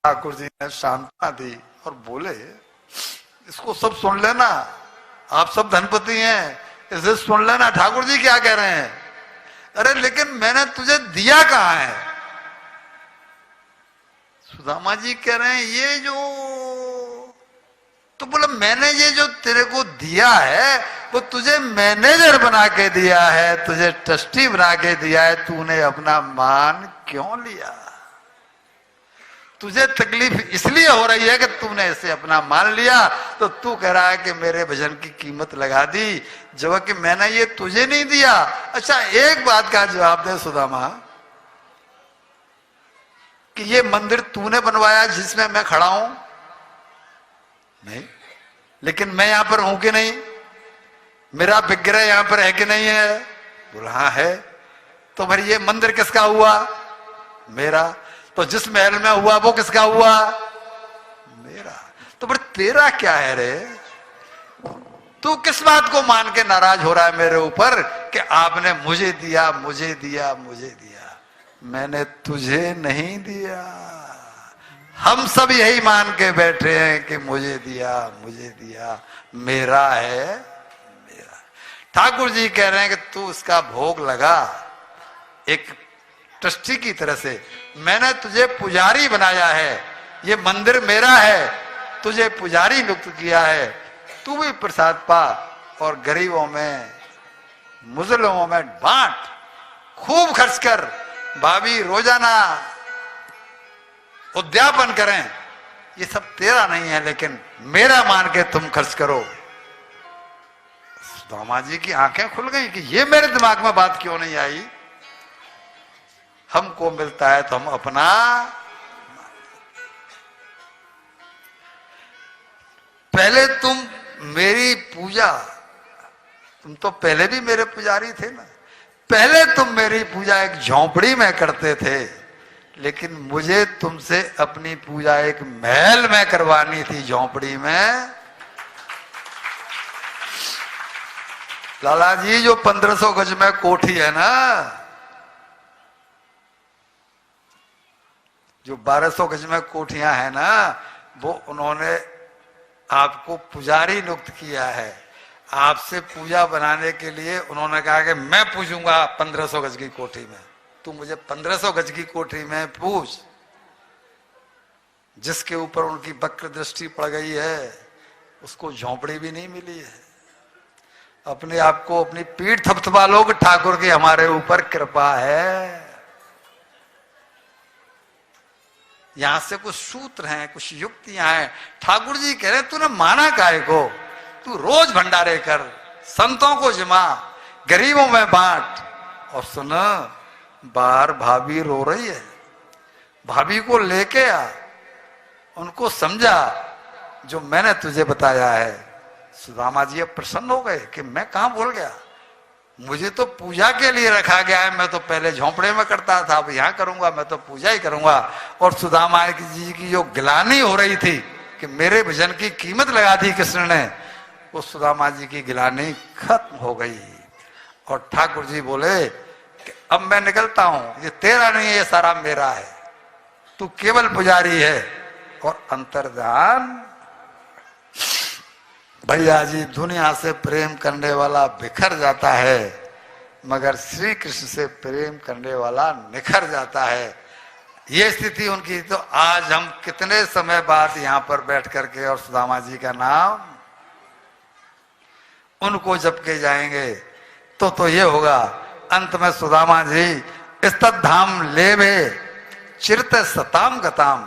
ठाकुर जी ने सांत्वना दी और बोले, इसको सब सुन लेना, आप सब धनपति हैं, इसे सुन लेना ठाकुर जी क्या कह रहे हैं। अरे लेकिन मैंने तुझे दिया कहाँ है। सुदामा जी कह रहे हैं ये जो, तो बोला मैंने ये जो तेरे को दिया है वो तुझे मैनेजर बना के दिया है, तुझे ट्रस्टी बना के दिया है, तूने अपना मान क्यों लिया। तुझे तकलीफ इसलिए हो रही है कि तूने इसे अपना मान लिया, तो तू कह रहा है कि मेरे भजन की कीमत लगा दी, जबकि मैंने ये तुझे नहीं दिया। अच्छा एक बात का जवाब दे सुदामा, कि ये मंदिर तूने बनवाया जिसमें मैं खड़ा हूं? नहीं। लेकिन मैं यहां पर हूं कि नहीं? मेरा विग्रह यहां पर है कि नहीं है? बोला हाँ है। तो फिर ये मंदिर किसका हुआ? मेरा। तो जिस महल में हुआ वो किसका हुआ? मेरा। तो फिर तेरा क्या है रे? तू किस बात को मान के नाराज हो रहा है मेरे ऊपर कि आपने मुझे दिया, मुझे दिया, मुझे दिया? मैंने तुझे नहीं दिया। हम सब यही मान के बैठे हैं कि मुझे दिया, मुझे दिया, मेरा है, मेरा। ठाकुर जी कह रहे हैं कि तू इसका भोग लगा एक ट्रस्टी की तरह से। मैंने तुझे पुजारी बनाया है, ये मंदिर मेरा है, तुझे पुजारी नियुक्त किया है। तू भी प्रसाद पा और गरीबों में, मुजलमों में बांट, खूब खर्च कर। भाभी रोजाना उद्यापन करें, ये सब तेरा नहीं है लेकिन मेरा मान के तुम खर्च करो। सुदामा जी की आंखें खुल गई कि ये मेरे दिमाग में बात क्यों नहीं आई। हमको मिलता है तो हम अपना, पहले तुम मेरी पूजा, तुम तो पहले भी मेरे पुजारी थे ना, पहले तुम मेरी पूजा एक झोंपड़ी में करते थे, लेकिन मुझे तुमसे अपनी पूजा एक महल में करवानी थी, झोंपड़ी में। लाला जी जो 1500 गज में कोठी है ना, जो 1200 गज में कोठियां है ना, वो उन्होंने आपको पुजारी नियुक्त किया है। आपसे पूजा बनाने के लिए उन्होंने कहा कि मैं पूजूंगा 1500 गज की कोठी में, तू मुझे 1500 गज की कोठी में पूछ। जिसके ऊपर उनकी वक्र दृष्टि पड़ गई है उसको झोंपड़ी भी नहीं मिली है। अपने आप को अपनी पीठ थपथपा लो कि ठाकुर की हमारे ऊपर कृपा है। यहां से कुछ सूत्र हैं, कुछ युक्तियां हैं। ठाकुर जी कह रहे तूने माना काहे को? तू रोज भंडारे कर, संतों को जिमा, गरीबों में बांट। और सुन, बाहर भाभी रो रही है, भाभी को लेके आ, उनको समझा जो मैंने तुझे बताया है। सुदामा जी अब प्रसन्न हो गए कि मैं कहां भूल गया, मुझे तो पूजा के लिए रखा गया है, मैं तो पहले झोंपड़े में करता था, अब यहां करूंगा, मैं तो पूजा ही करूंगा। और सुदामा जी की जो गिलानी हो रही थी कि मेरे भजन की कीमत लगा दी कृष्ण ने, वो सुदामा जी की गिलानी खत्म हो गई। और ठाकुर जी बोले कि अब मैं निकलता हूं, ये तेरा नहीं है, ये सारा मेरा है, तू केवल पुजारी है और अंतर्धान। भैया जी दुनिया से प्रेम करने वाला बिखर जाता है, मगर श्री कृष्ण से प्रेम करने वाला निखर जाता है। ये स्थिति उनकी। तो आज हम कितने समय बाद यहाँ पर बैठ करके और सुदामा जी का नाम उनको जप के जाएंगे तो ये होगा। अंत में सुदामा जी इस धाम लेवे चिरत सताम गताम,